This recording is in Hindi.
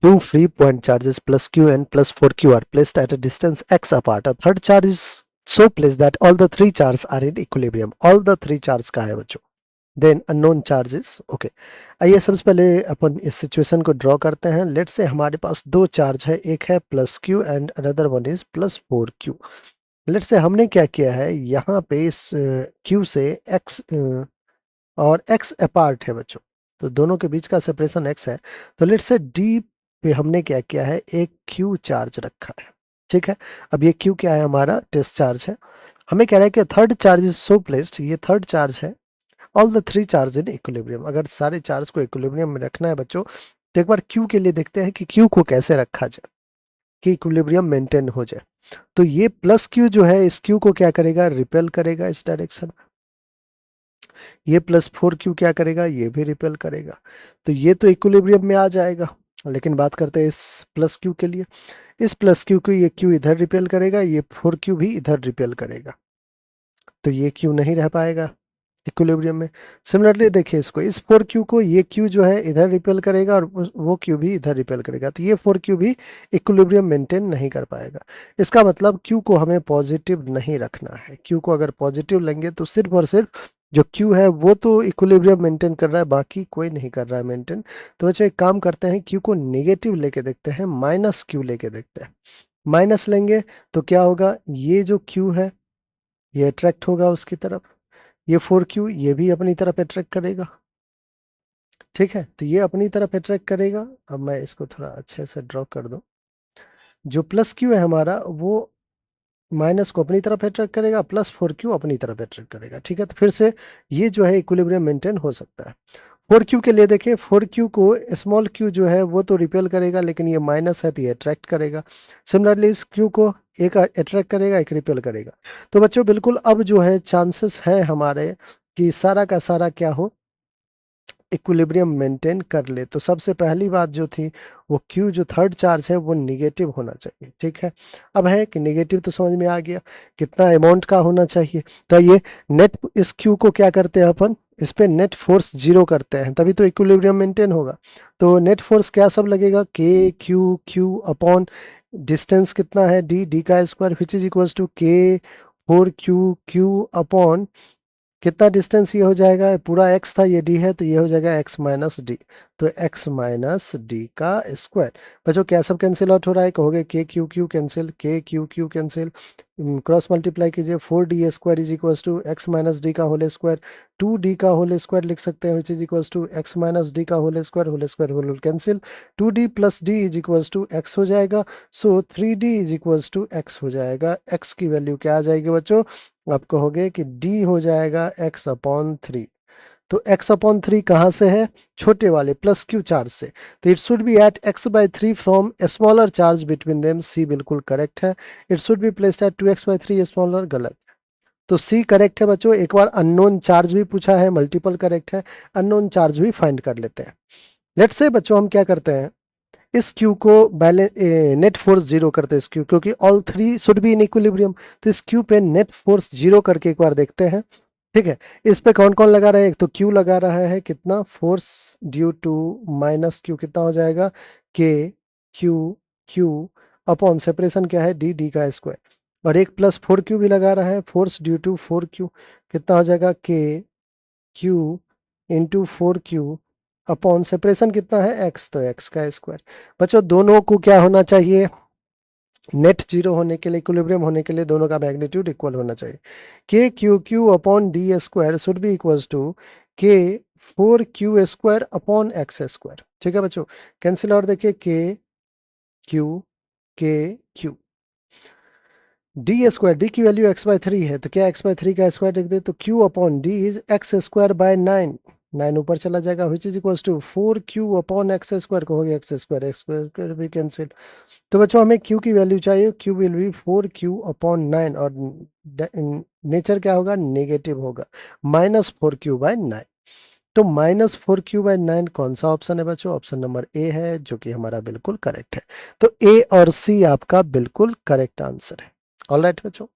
Two free point charges plus q and plus 4q are placed at a distance x apart. A third charge is so placed that all the three charges are in equilibrium. All the three charges का है बच्चों. Then unknown charges. Okay. आइए सबसे पहले अपन इस सिचुएशन को ड्रॉ करते हैं. लेट्स से हमारे पास दो चार्ज है, एक है plus q and another one is plus 4q. Let's say हमने क्या किया है, यहाँ पे इस q से x और x अपार्ट है बच्चों, तो दोनों के बीच का सेपरेशन x है. तो लेट्स से d पे हमने क्या किया है, एक q चार्ज रखा है. ठीक है, अब ये q क्या है, हमारा टेस्ट चार्ज है. हमें कह रहा है कि third charge is so placed, ये थर्ड चार्ज है, all the three charge in equilibrium. अगर सारे चार्ज को इक्विलिब्रियम में रखना है बच्चों, तो एक बार q के लिए देखते हैं कि q को कैसे रखा जाए कि इक्विलिब्रियम मेंटेन हो जाए. तो ये प्लस q जो है, इस q को क्या करेगा, रिपेल करेगा इस डायरेक्शन में. ये प्लस 4q क्या करेगा, ये भी रिपेल करेगा. तो ये तो इक्विलिब्रियम में आ जाएगा. लेकिन बात करते हैं इस प्लस q के लिए. इस प्लस q को ये q इधर रिपेल करेगा, ये 4q भी इधर रिपेल करेगा. तो ये q नहीं रह पाएगा इक्विलिब्रियम में. सिमिलरली देखिए इसको, इस 4q को ये q जो है इधर रिपेल करेगा और वो q भी इधर रिपेल करेगा. तो ये 4q भी इक्विलिब्रियम मेंटेन नहीं कर पाएगा. इसका मतलब q को हमें पॉजिटिव नहीं रखना है. q को अगर पॉजिटिव लेंगे तो सिर्फ और सिर्फ जो q है वो तो इक्विलिब्रियम मेंटेन कर रहा है, बाकी कोई नहीं कर रहा है मेंटेन. तो बच्चों एक काम करते हैं, q को नेगेटिव लेके देखते हैं, माइनस q लेके देखते हैं. माइनस लेंगे तो क्या होगा, ये जो q है ये अट्रैक्ट होगा उसकी तरफ, ये 4q ये भी अपनी तरफ अट्रैक्ट करेगा. ठीक है, तो ये अपनी तरफ अट्रैक्ट करेगा. अब मैं इसको थोड़ा अच्छे से ड्रॉ कर दूं. जो प्लस q है हमारा, वो माइनस को अपनी तरफ अट्रैक्ट करेगा, प्लस 4q अपनी तरफ अट्रैक्ट करेगा. ठीक है, तो फिर से ये जो है इक्विलिब्रियम मेंटेन हो सकता है. 4q के लिए देखिए, 4q को स्मॉल q जो है वो तो रिपेल करेगा, लेकिन ये माइनस है तो ये अट्रैक्ट करेगा. सिमिलरली इस q को एक अट्रैक्ट करेगा, एक रिपेल करेगा. तो बच्चों बिल्कुल अब जो है चांसेस है हमारे कि सारा का सारा क्या हो, इक्विलिब्रियम मेंटेन कर ले. तो सबसे पहली बात जो थी वो q जो थर्ड चार्ज है वो निगेटिव होना चाहिए. ठीक है, अब है कि निगेटिव तो समझ में आ गया, कितना अमाउंट का होना चाहिए. तो ये नेट, इस q को क्या करते हैं अपन, इस पे नेट फोर्स जीरो करते हैं, तभी तो इक्विलिब्रियम मेंटेन होगा. तो नेट फोर्स क्या सब लगेगा, k q अपॉन डिस्टेंस कितना है d का square, which is equals to k 4q upon कितना डिस्टेंस ये हो जाएगा, पूरा x था, ये d है, तो ये हो जाएगा x माइनस डी. तो x माइनस डी का स्क्वायर. बच्चों क्या सब कैंसिल आउट हो रहा है, कहोगे k q cancel, k q cancel, cross multiply कीजिए, 4d square is equals to x minus d का होल स्क्वायर. 2d का होल स्क्वायर लिख सकते हैं, which is equals to x minus d का whole square whole cancel. 2d plus d is equals to x हो जाएगा. So 3d is equals to x हो जाएगा. x की वैल्यू क्या आ जाएगी बच्चों, आप कहोगे कि d हो जाएगा x अपॉन 3. तो x अपॉन 3 कहाँ से है, छोटे वाले प्लस q चार्ज से. तो it should be at x by 3 from smaller charge between them. c बिल्कुल करेक्ट है. It should be placed at 2x by 3 smaller, गलत. तो c करेक्ट है बच्चों. एक बार अननोन चार्ज भी पूछा है, मल्टीपल करेक्ट है, अननोन चार्ज भी फाइंड कर लेते हैं. लेट्स से बच्चों हम क्या करते हैं, इस q को बैलेंस नेट फोर्स जीरो करते हैं इस q, क्योंकि all three should be in equilibrium. तो इस q पे नेट फोर्स जीरो करके एक बार देखते हैं. ठीक है, इस पे कौन कौन लगा रहा है, एक तो q लगा रहा है, कितना force due to minus q कितना हो जाएगा, k q अपॉन सेपरेशन क्या है, d का स्क्वायर. और एक प्लस 4q भी लगा रहा है, फोर्स ड्यू टू 4q कितना हो जाएगा, k q into 4q upon separation कितना है x, तो x का स्क्वायर. बच्चों दोनों को क्या होना चाहिए, नेट जीरो होने के लिए, इक्विलिब्रियम होने के लिए दोनों का मैग्नीट्यूड इक्वल होना चाहिए. K Q Q upon D square should be equals to K 4q square upon X square. ठीक है बच्चों, कैंसिल और देखिए के क्यू डी स्क्वायर, डी की वैल्यू x बाई 3 है, तो क्या x बाई 3 का स्क्वायर लिख दे, तो q upon D is X square by 9. 9 ऊपर चला जाएगा, which is equals to 4q upon X square, कहोगे एक्स स्क्वायर भी कैंसिल. तो बच्चों हमें q की वैल्यू चाहिए, q will be 4q upon 9 और नेचर क्या होगा, नेगेटिव होगा, माइनस 4q बाय 9. तो माइनस 4q बाय 9 कौन सा ऑप्शन है बच्चों, ऑप्शन नंबर ए है, जो कि हमारा बिल्कुल करेक्ट है. तो ए और सी आपका बिल्कुल करेक्ट आंसर है. ऑलराइट बच्चों.